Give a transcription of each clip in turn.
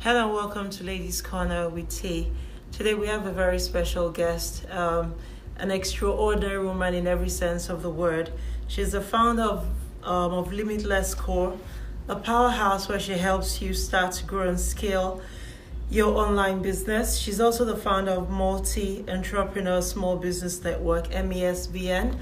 Hello and welcome to Ladies Corner with T. Today we have a very special guest, an extraordinary woman in every sense of the word. She's the founder of Limitless Core, a powerhouse where she helps you start, grow, and scale your online business. She's also the founder of Multi-Entrepreneur Small Business Network, MESBN,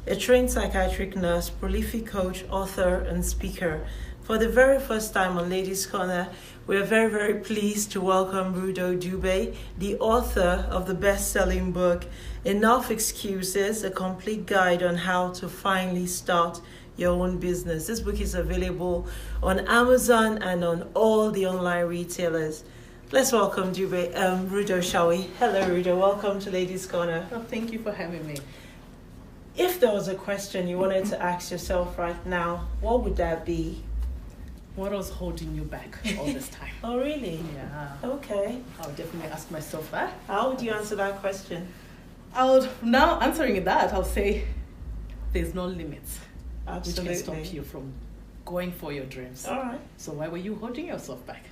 a trained psychiatric nurse, prolific coach, author, and speaker. For the very first time on Ladies Corner, we are very, very pleased to welcome Rudo Dube, the author of the best-selling book, Enough Excuses, a complete guide on how to finally start your own business. This book is available on Amazon and on all the online retailers. Let's welcome Dube, Rudo, shall we? Hello, Rudo. Welcome to Ladies Corner. Oh, thank you for having me. If there was a question you wanted to ask yourself right now, what would that be? What was holding you back all this time? Oh, really? Yeah. Okay. I'll definitely ask myself that. How would you answer that question? Now answering that, I'll say there's no limits. Absolutely. Which can stop you from going for your dreams. All right. So why were you holding yourself back?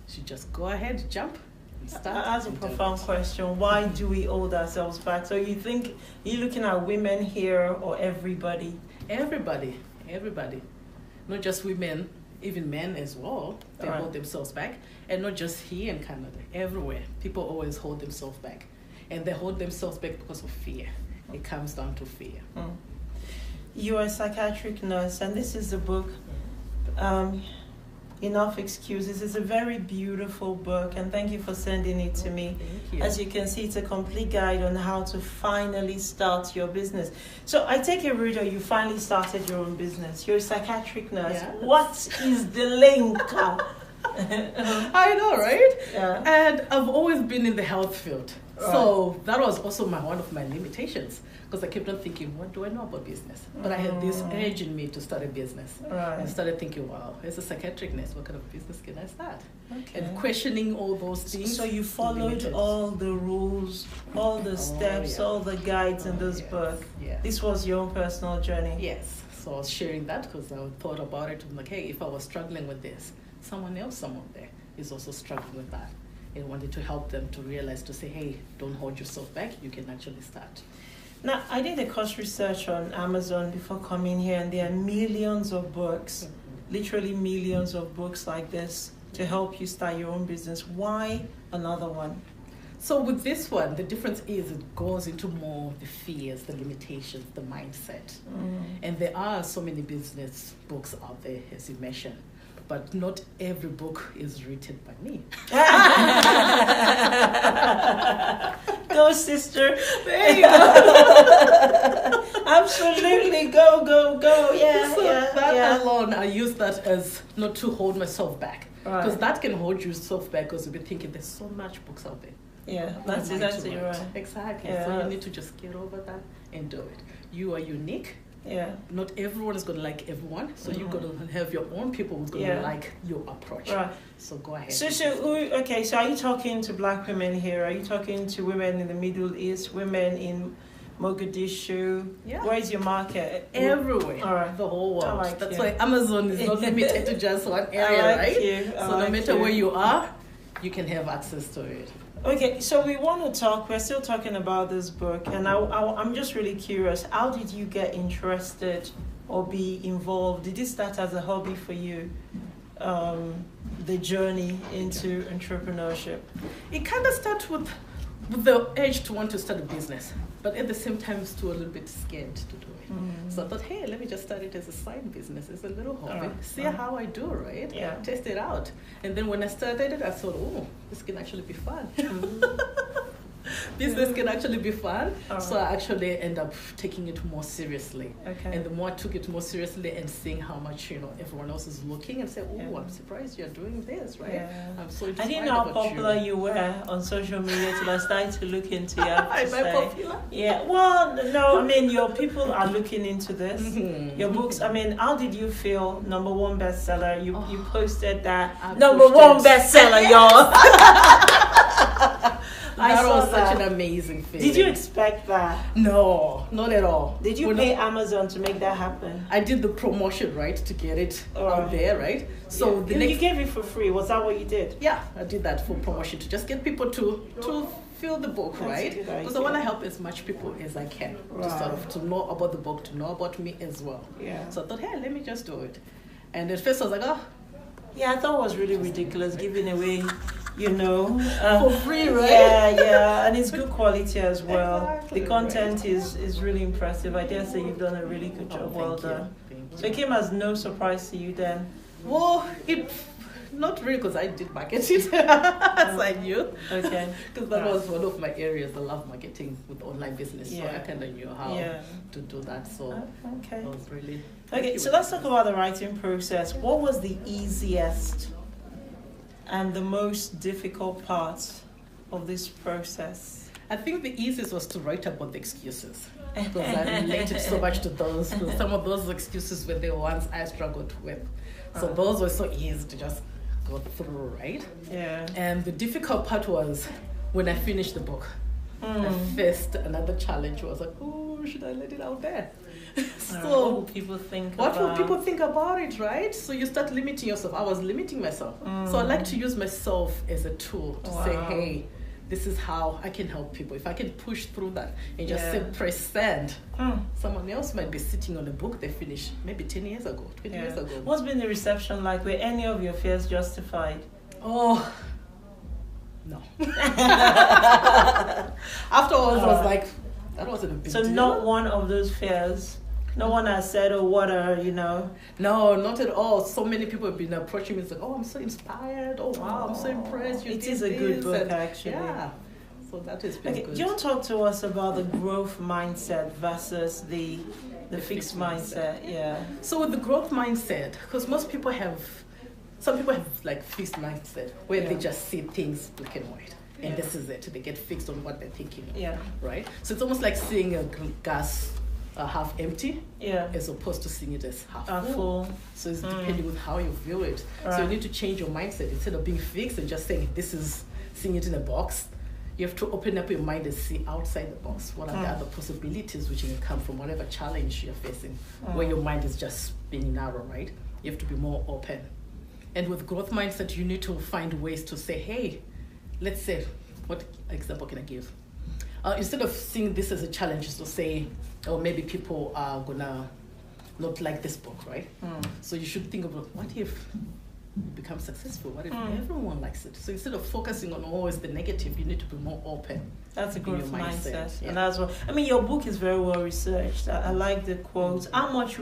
You should just go ahead, jump, and start. That's a profound question. Why do we hold ourselves back? So you think you're looking at women here or everybody? Everybody. Not just women, even men as well. They hold themselves back. And not just here in Canada, everywhere. People always hold themselves back. And they hold themselves back because of fear. It comes down to fear. You are a psychiatric nurse, and this is the book, Enough Excuses. It's a very beautiful book, and thank you for sending it to me. Thank you. As you can see, it's a complete guide on how to finally start your business. So I take it, Rudo, you finally started your own business. You're a psychiatric nurse. Yes. What is the link? I know, right? Yeah. And I've always been in the health field. Right. So that was also one of my limitations, because I kept on thinking, what do I know about business? But I had this urge in me to start a business. Right. And started thinking, wow, as a psychiatric nurse, what kind of business can I start? Okay. And questioning all those things. So you followed all the rules, all the steps, all the guides in this book. Yeah. This was your own personal journey. Yes. So I was sharing that because I thought about it. I'm like, hey, if I was struggling with this, someone there is also struggling with that. And wanted to help them to realize, to say, hey, don't hold yourself back. You can actually start. Now, I did a course research on Amazon before coming here, and there are millions of books, literally millions of books like this to help you start your own business. Why another one? So with this one, the difference is it goes into more the fears, the limitations, the mindset. And there are so many business books out there, as you mentioned. But not every book is written by me. Go, sister. There you go. Absolutely. Go. Yeah, so yeah. Alone, I use that as not to hold myself back. Because that can hold yourself back, because you'll be thinking there's so much books out there. Yeah, that's exactly right. Exactly. Yeah. So you need to just get over that and do it. You are unique. Yeah. Not everyone is going to like everyone, so you're going to have your own people who's going to like your approach. Right. So go ahead. So are you talking to black women here? Are you talking to women in the Middle East, women in Mogadishu? Yeah. Where is your market? Everywhere. All right. The whole world. That's you. why Amazon is not limited to just one area, right? So no matter where you are, you can have access to it. Okay, so we want to talk, we're still talking about this book, and I'm just really curious, how did you get interested or be involved? Did it start as a hobby for you, the journey into entrepreneurship? It kind of started with the urge to want to start a business, but at the same time, I was still a little bit scared to do it. So I thought, hey, let me just start it as a side business, as a little hobby, see how I do, right? Yeah. Test it out. And then when I started it, I thought, oh, this can actually be fun. Business can actually be fun. So I actually end up taking it more seriously. Okay. And the more I took it more seriously and seeing how much, everyone else is looking and say, oh, I'm surprised you're doing this, right? Yeah. I'm so I didn't know how popular you were on social media till I started to look into you. Am I popular? Yeah. Well, no, I mean, your people are looking into this. Your books, I mean, how did you feel? Number one bestseller. You posted that. Number one bestseller, y'all. That was such an amazing feeling. Did you expect that? No, not at all. Did you pay Amazon to make that happen? I did the promotion, right, to get it out there, right? So you gave it for free. Was that what you did? Yeah, I did that for promotion to just get people to feel the book, right? Because I want to help as much people as I can to sort of to know about the book, to know about me as well. Yeah. So I thought, hey, let me just do it. And at first I was like, oh. Yeah, I thought it was really ridiculous giving away, for free, right? Yeah, and it's good quality as well. Exactly, the content is really impressive. I dare say you've done a really good job. Well done. So it came as no surprise to you then? Well, not really, because I did marketing as I knew. Okay. Because that was one of my areas. I love marketing with online business, so I kind of knew how to do that. So okay. I was really... Okay, so let's talk about the writing process. What was the easiest and the most difficult part of this process? I think the easiest was to write about the excuses. Because I related so much to those. Because some of those excuses were the ones I struggled with. So those were so easy to just go through, right? Yeah. And the difficult part was when I finished the book. I faced another challenge. Was like, oh, should I let it out there? So what will people think what will people think about it, right? So you start limiting yourself. I was limiting myself. So I like to use myself as a tool to say, hey, this is how I can help people. If I can push through that and just say, press send, someone else might be sitting on a book they finished maybe 10 years ago, 20 years ago. What's been the reception like? Were any of your fears justified? Oh, no. Afterwards, I was like, that wasn't a big deal. So not one of those fears? No one has said, oh, what are, No, not at all. So many people have been approaching me and saying, oh, I'm so inspired. Oh, wow, I'm so impressed. It is a good book, actually. Yeah. So that has been good. Do you want to talk to us about the growth mindset versus the fixed mindset? Yeah. So with the growth mindset, because some people have like fixed mindset where they just see things black and white. And this is it. They get fixed on what they're thinking. Yeah. Right? So it's almost like seeing a glass half empty, as opposed to seeing it as half full. So it's depending on how you view it. Right. So you need to change your mindset. Instead of being fixed and just saying this is seeing it in a box, you have to open up your mind and see outside the box. What are the other possibilities which can come from whatever challenge you're facing, where your mind is just being narrow, right? You have to be more open. And with growth mindset, you need to find ways to say, hey, let's say, what example can I give? Instead of seeing this as a challenge, is to say, oh, maybe people are gonna not like this book, right? So you should think about, what if you become successful? What if everyone likes it? So instead of focusing on always the negative, you need to be more open. That's a growth mindset. Yeah. And that's what, your book is very well researched. I like the quotes. How much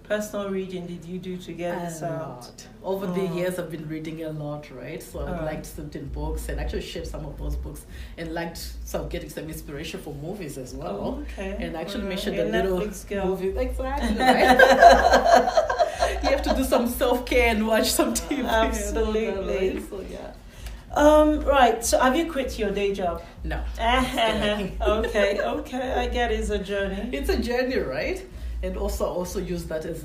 personal reading did you do to get this out? Over the years, I've been reading a lot, right? So I've liked certain books and actually shared some of those books and liked getting some inspiration for movies as well. Oh, okay. And actually mentioned a little movie. Exactly, right? You have to do some self-care and watch some TV. Absolutely. Right? So, yeah. Right, so have you quit your day job? No. Okay, I get it's a journey. It's a journey, right? And also use that as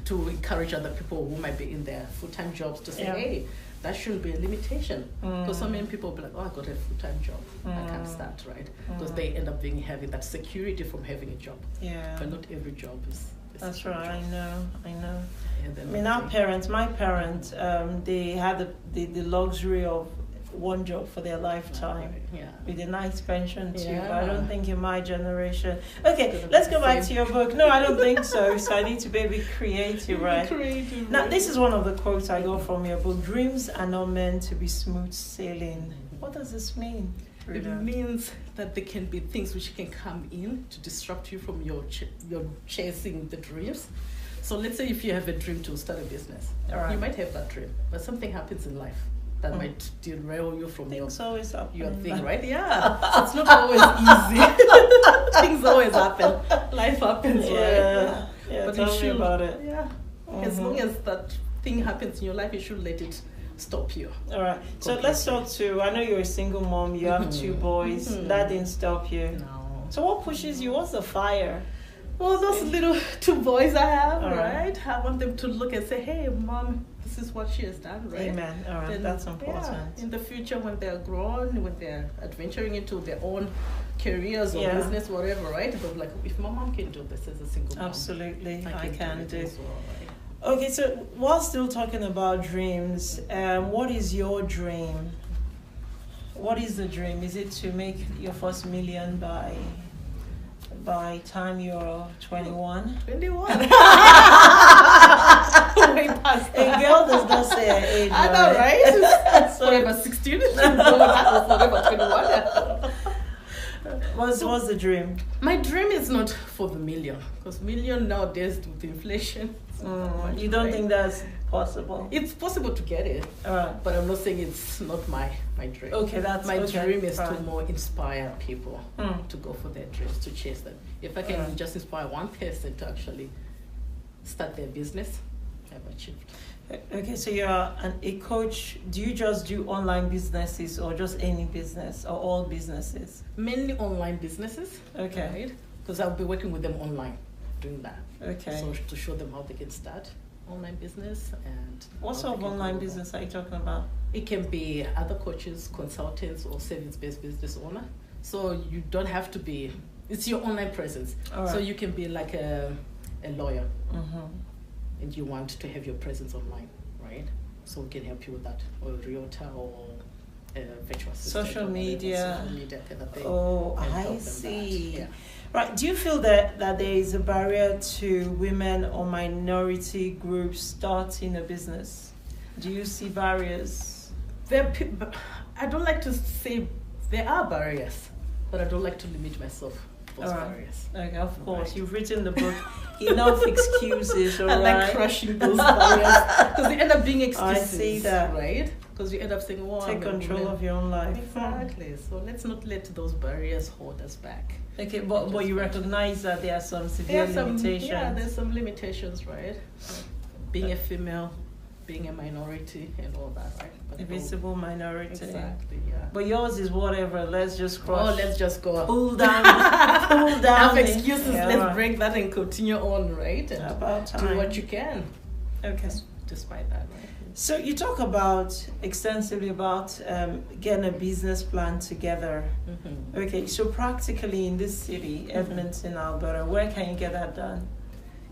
to encourage other people who might be in their full-time jobs to say, hey, that shouldn't be a limitation. Because so many people will be like, oh, I got a full-time job. I can't start, right? Because they end up having that security from having a job. Yeah. But not every job is That's right, I know. And my parents, they had the luxury of one job for their lifetime with a nice pension too. But I don't think in my generation. Okay, let's go back to your book. No, I don't think so. So I need to be a bit creative, right? Now, this is one of the quotes I got from your book. Dreams are not meant to be smooth sailing. What does this mean? It means that there can be things which can come in to disrupt you from your chasing the dreams. So let's say if you have a dream to start a business, you might have that dream, but something happens in life that might derail you from your thing, right? Yeah. So it's not always easy. Things always happen. Life happens, right? Yeah, but tell me about it. Yeah. As long as that thing happens in your life, you should let it stop you. All right. So let's talk to, I know you're a single mom, you have 2 boys. That didn't stop you. No. So what pushes you? What's the fire? Well, those little 2 boys I have, right? I want them to look and say, hey, Mom, this this is what she has done, right? Amen. All right, Then, that's important. Yeah, in the future, when they're grown, when they're adventuring into their own careers or business, whatever, right? They'll be like, if my mom can do this as a single mom, absolutely, I can do. as well, right? Okay, so while still talking about dreams, what is your dream? What is the dream? Is it to make your first million by time you're 21? 21. Way past A girl does not say her age. I know, right? Forever 16. Forever 21. What's the dream? My dream is not for the million, because million nowadays with inflation. You don't think that's possible? It's possible to get it, but I'm not saying it's not my dream. Okay, that's my dream is fine. to more inspire people to go for their dreams, to chase them. If I can just inspire one person to actually start their business, I've achieved. Okay, so you're a coach. Do you just do online businesses or just any business or all businesses? Mainly online businesses. Okay. Right? Because I'll be working with them online, doing that. Okay. So to show them how they can start online business and. What sort of online business are you talking about? It can be other coaches, consultants, or service-based business owner. So you don't have to be. It's your online presence. All right. So you can be like a lawyer. Mm-hmm. And you want to have your presence online, right? So we can help you with that, or a realtor, or a virtual assistant. Social media kind of thing. Oh, and I help them see. that. Yeah. Right. Do you feel that there is a barrier to women or minority groups starting a business? Do you see barriers? I don't like to say there are barriers, but I don't like to limit myself. Those barriers. Okay, of course. Right. You've written the book. Enough excuses, all I right? like crushing those barriers because they end up being excuses. I see that. Right? Because you end up saying, "Oh, Take control of your own life." Exactly. So let's not let those barriers hold us back. Okay, but you recognize that there are some severe limitations. There's some limitations, right? Being a female, being a minority, and all that, right? But a visible minority. Exactly, yeah. But yours is whatever. Let's just cross. Oh, let's just go. Pull down. Pull down. Have excuses. Yeah, let's break that and continue on, right? And about time. do what you can. Okay. Despite that, right? So you talk extensively about getting a business plan together. Mm-hmm. Okay, so practically in this city, Edmonton, Alberta, where can you get that done?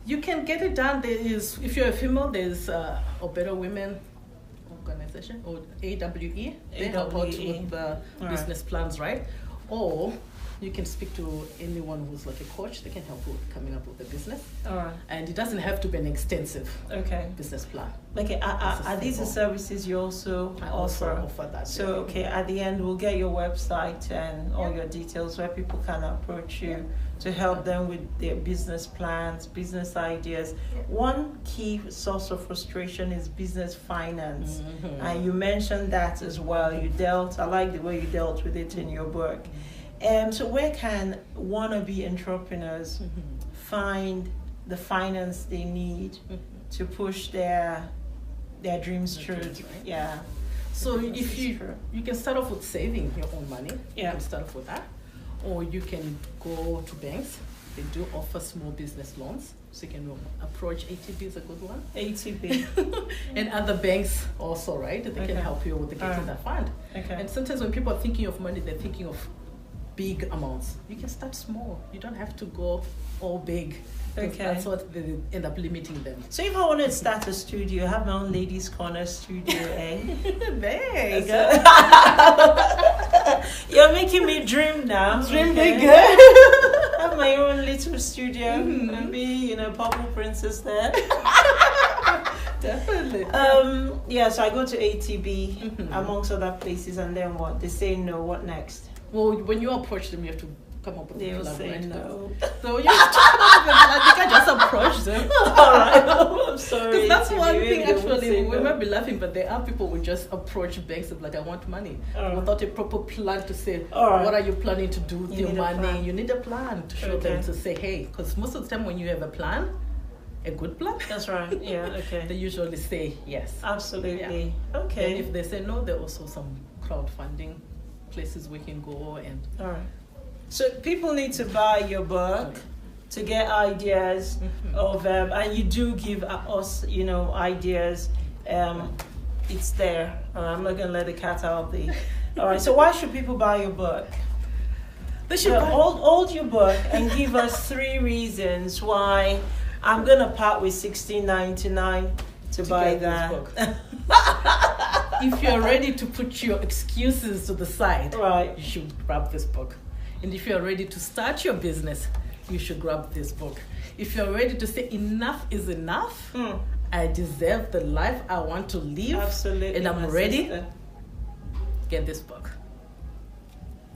You can get it done. There is, if you're a female, there's Alberta Women Organization, or AWE. They help out with the business plans, right? Or you can speak to anyone who's like a coach. They can help with coming up with a business. All right. And it doesn't have to be an extensive business plan. Okay, are these the services you also offer that? So, okay, at the end, we'll get your website and all your details where people can approach you to help them with their business plans, business ideas. One key source of frustration is business finance. Mm-hmm. And you mentioned that as well. I like the way you dealt with it in your book. So where can wannabe entrepreneurs find the finance they need to push their dreams through? Right? Yeah. So if you can start off with saving your own money. Yeah. You can start off with that. Or you can go to banks. They do offer small business loans. So you can approach ATB is a good one. ATB. And other banks also, right? They can help you with getting that fund. Okay. And sometimes when people are thinking of money, they're thinking of big amounts. You can start small. You don't have to go all big. Okay. That's what they end up limiting them. So if I wanted to start a studio, have my own ladies' corner studio, eh? There you go. You're making me dream now. Dream bigger. Have my own little studio and be, Purple Princess there. Definitely. So I go to ATB amongst other places, and then what? They say no. What next? Well, when you approach them, you have to come up with a plan. Say no. So you have to come up with a plan. You can't just approach them. All right. I'm sorry. Because that's one thing, actually. We might be laughing, but there are people who just approach banks and I want money. Without a proper plan to say, what are you planning to do with your money? You need a plan to show them, to say, hey, because most of the time when you have a plan, a good plan. That's right. Yeah, okay. They usually say yes. Absolutely. Yeah. Okay. And if they say no, there are also some crowdfunding places we can go and. All right. So people need to buy your book to get ideas of and you do give us, ideas. it's there. I'm not gonna let the cat out of the. All right. So why should people buy your book? They should hold your book and give us 3 reasons why I'm gonna part with $16.99 to buy that book. If you're ready to put your excuses to the side, right, you should grab this book. And if you're ready to start your business, you should grab this book. If you're ready to say enough is enough, I deserve the life I want to live, absolutely, and I'm ready, get this book.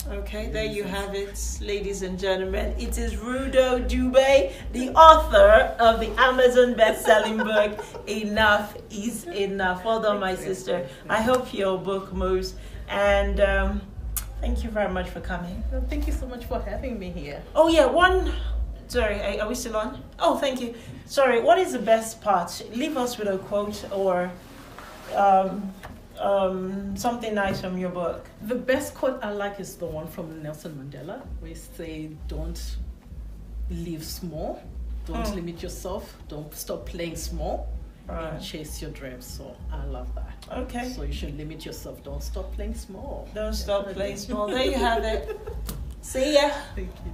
Okay, there you have it, ladies and gentlemen. It is Rudo Dube, the author of the Amazon best-selling book, Enough is Enough. Well done, my sister. I hope your book moves. And thank you very much for coming. Well, thank you so much for having me here. Oh, yeah, sorry, are we still on? Oh, thank you. Sorry, what is the best part? Leave us with a quote or something nice from your book. The best quote I like is the one from Nelson Mandela, where he say, don't live small, don't limit yourself, don't stop playing small, and chase your dreams. So I love that. Okay. So you should limit yourself, don't stop playing small. Don't stop playing small. There you have it. See ya. Thank you.